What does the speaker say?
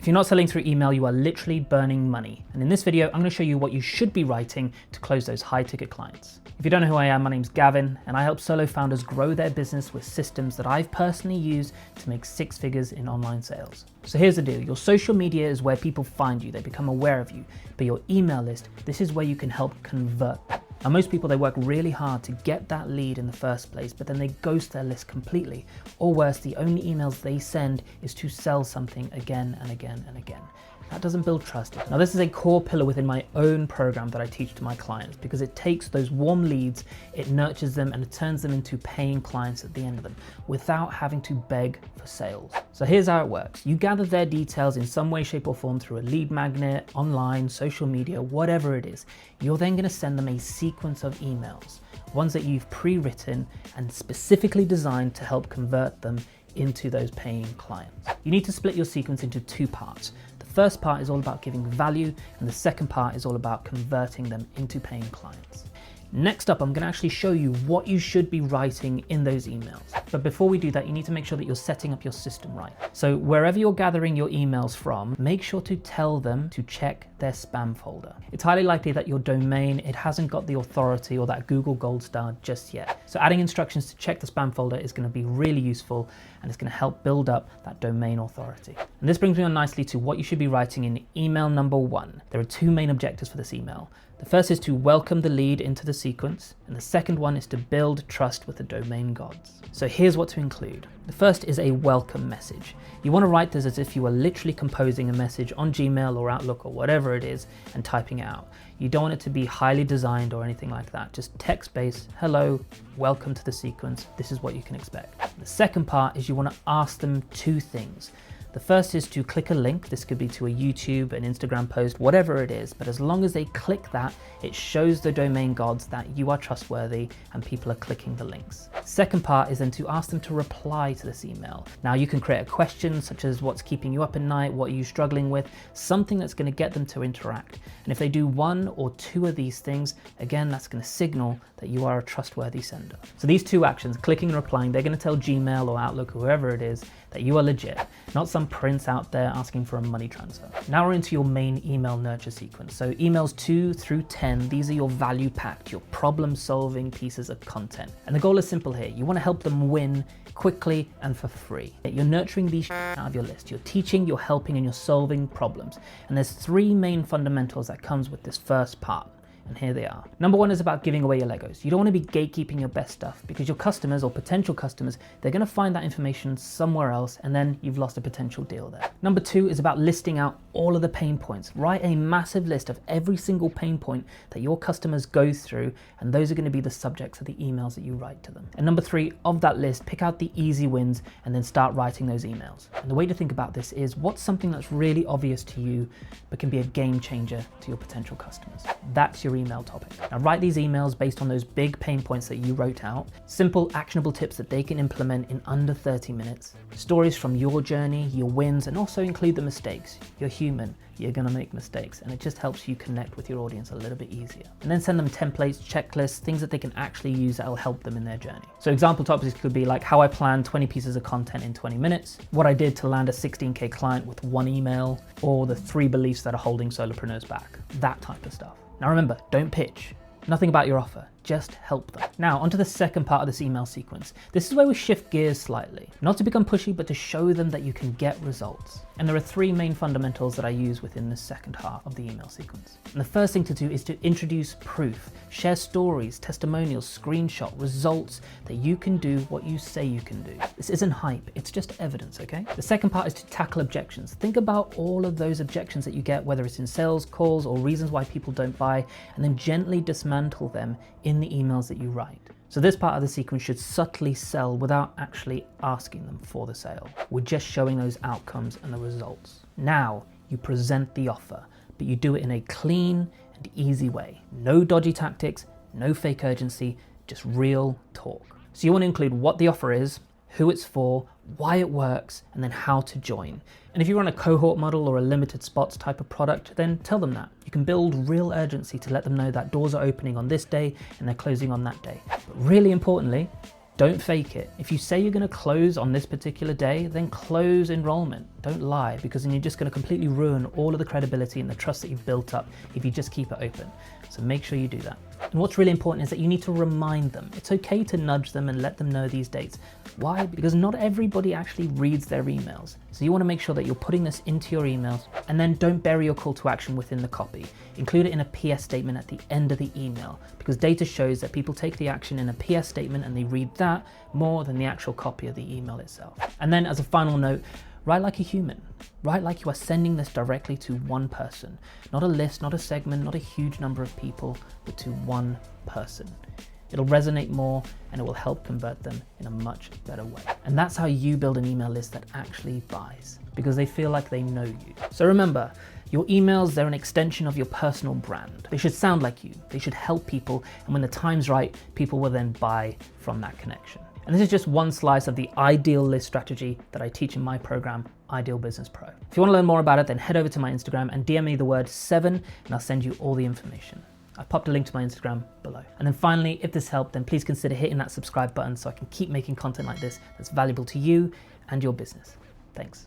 If you're not selling through email, you are literally burning money. And in this video, I'm going to show you what you should be writing to close those high ticket clients. If you don't know who I am, my name's Gavin, and I help solo founders grow their business with systems that I've personally used to make 6 figures in online sales. So here's the deal. Your social media is where people find you. They become aware of you. But your email list, this is where you can help convert. Now, most people, they work really hard to get that lead in the first place, but then they ghost their list completely. Or worse, the only emails they send is to sell something again and again and again. That doesn't build trust. Now, this is a core pillar within my own program that I teach to my clients because it takes those warm leads, it nurtures them, and it turns them into paying clients at the end of them without having to beg for sales. So here's how it works. You gather their details in some way, shape, or form through a lead magnet, online, social media, whatever it is. You're then going to send them a sequence of emails, ones that you've pre-written and specifically designed to help convert them into those paying clients. You need to split your sequence into 2 parts. The first part is all about giving value, and the second part is all about converting them into paying clients. Next up, I'm going to actually show you what you should be writing in those emails. But before we do that, you need to make sure that you're setting up your system right. So wherever you're gathering your emails from, make sure to tell them to check their spam folder. It's highly likely that your domain, it hasn't got the authority or that Google Gold Star just yet. So adding instructions to check the spam folder is going to be really useful, and it's going to help build up that domain authority. And this brings me on nicely to what you should be writing in email number 1. There are 2 main objectives for this email. The first is to welcome the lead into the sequence, and the second one is to build trust with the domain gods. So here's what to include. The first is a welcome message. You want to write this as if you were literally composing a message on Gmail or Outlook or whatever it is and typing it out. You don't want it to be highly designed or anything like that. Just text-based, hello, welcome to the sequence. This is what you can expect. The second part is you want to ask them 2 things. The first is to click a link. This could be to a YouTube, an Instagram post, whatever it is. But as long as they click that, it shows the domain gods that you are trustworthy and people are clicking the links. Second part is then to ask them to reply to this email. Now you can create a question such as what's keeping you up at night, what are you struggling with, something that's going to get them to interact. And if they do 1 or 2 of these things, again, that's going to signal that you are a trustworthy sender. So these 2 actions, clicking and replying, they're going to tell Gmail or Outlook or whoever it is that you are legit, not some prince out there asking for a money transfer. Now we're into your main email nurture sequence. So emails 2 through 10, these are your value packed, your problem solving pieces of content. And the goal is simple here. You want to help them win quickly and for free. You're nurturing these out of your list. You're teaching, you're helping, and you're solving problems. And there's 3 main fundamentals that comes with this first part. And here they are. Number 1 is about giving away your Legos. You don't want to be gatekeeping your best stuff because your customers or potential customers, they're going to find that information somewhere else and then you've lost a potential deal there. Number 2 is about listing out all of the pain points. Write a massive list of every single pain point that your customers go through, and those are going to be the subjects of the emails that you write to them. And number 3, of that list, pick out the easy wins and then start writing those emails. And the way to think about this is what's something that's really obvious to you but can be a game changer to your potential customers. That's your email topic. Now write these emails based on those big pain points that you wrote out, simple actionable tips that they can implement in under 30 minutes, stories from your journey, your wins, and also include the mistakes. You're human, you're gonna make mistakes, and it just helps you connect with your audience a little bit easier. And then send them templates, checklists, things that they can actually use that will help them in their journey. So example topics could be like how I planned 20 pieces of content in 20 minutes, what I did to land a 16K client with 1 email, or the 3 beliefs that are holding solopreneurs back, that type of stuff. Now remember, don't pitch. Nothing about your offer, just help them. Now onto the second part of this email sequence. This is where we shift gears slightly. Not to become pushy, but to show them that you can get results. And there are 3 main fundamentals that I use within the second half of the email sequence. And the first thing to do is to introduce proof. Share stories, testimonials, screenshot, results that you can do what you say you can do. This isn't hype, it's just evidence, okay? The second part is to tackle objections. Think about all of those objections that you get, whether it's in sales calls or reasons why people don't buy, and then gently dismantle them in the emails that you write. So this part of the sequence should subtly sell without actually asking them for the sale. We're just showing those outcomes and the results. Now you present the offer, but you do it in a clean and easy way. No dodgy tactics, no fake urgency, just real talk. So you want to include what the offer is, who it's for, why it works, and then how to join. And if you run a cohort model or a limited spots type of product, then tell them that. You can build real urgency to let them know that doors are opening on this day and they're closing on that day. But really importantly, don't fake it. If you say you're going to close on this particular day, then close enrollment. Don't lie, because then you're just going to completely ruin all of the credibility and the trust that you've built up if you just keep it open. So make sure you do that. And what's really important is that you need to remind them. It's okay to nudge them and let them know these dates. Why? Because not everybody actually reads their emails. So you want to make sure that you're putting this into your emails, and then don't bury your call to action within the copy. Include it in a PS statement at the end of the email, because data shows that people take the action in a PS statement and they read that more than the actual copy of the email itself. And then as a final note, write like a human. Write like you are sending this directly to one person. Not a list, not a segment, not a huge number of people, but to one person. It'll resonate more and it will help convert them in a much better way. And that's how you build an email list that actually buys, because they feel like they know you. So remember, your emails, they're an extension of your personal brand. They should sound like you. They should help people. And when the time's right, people will then buy from that connection. And this is just one slice of the IdealList strategy that I teach in my program, Ideal Business Pro. If you want to learn more about it, then head over to my Instagram and DM me the word 7 and I'll send you all the information. I've popped a link to my Instagram below. And then finally, if this helped, then please consider hitting that subscribe button so I can keep making content like this that's valuable to you and your business. Thanks.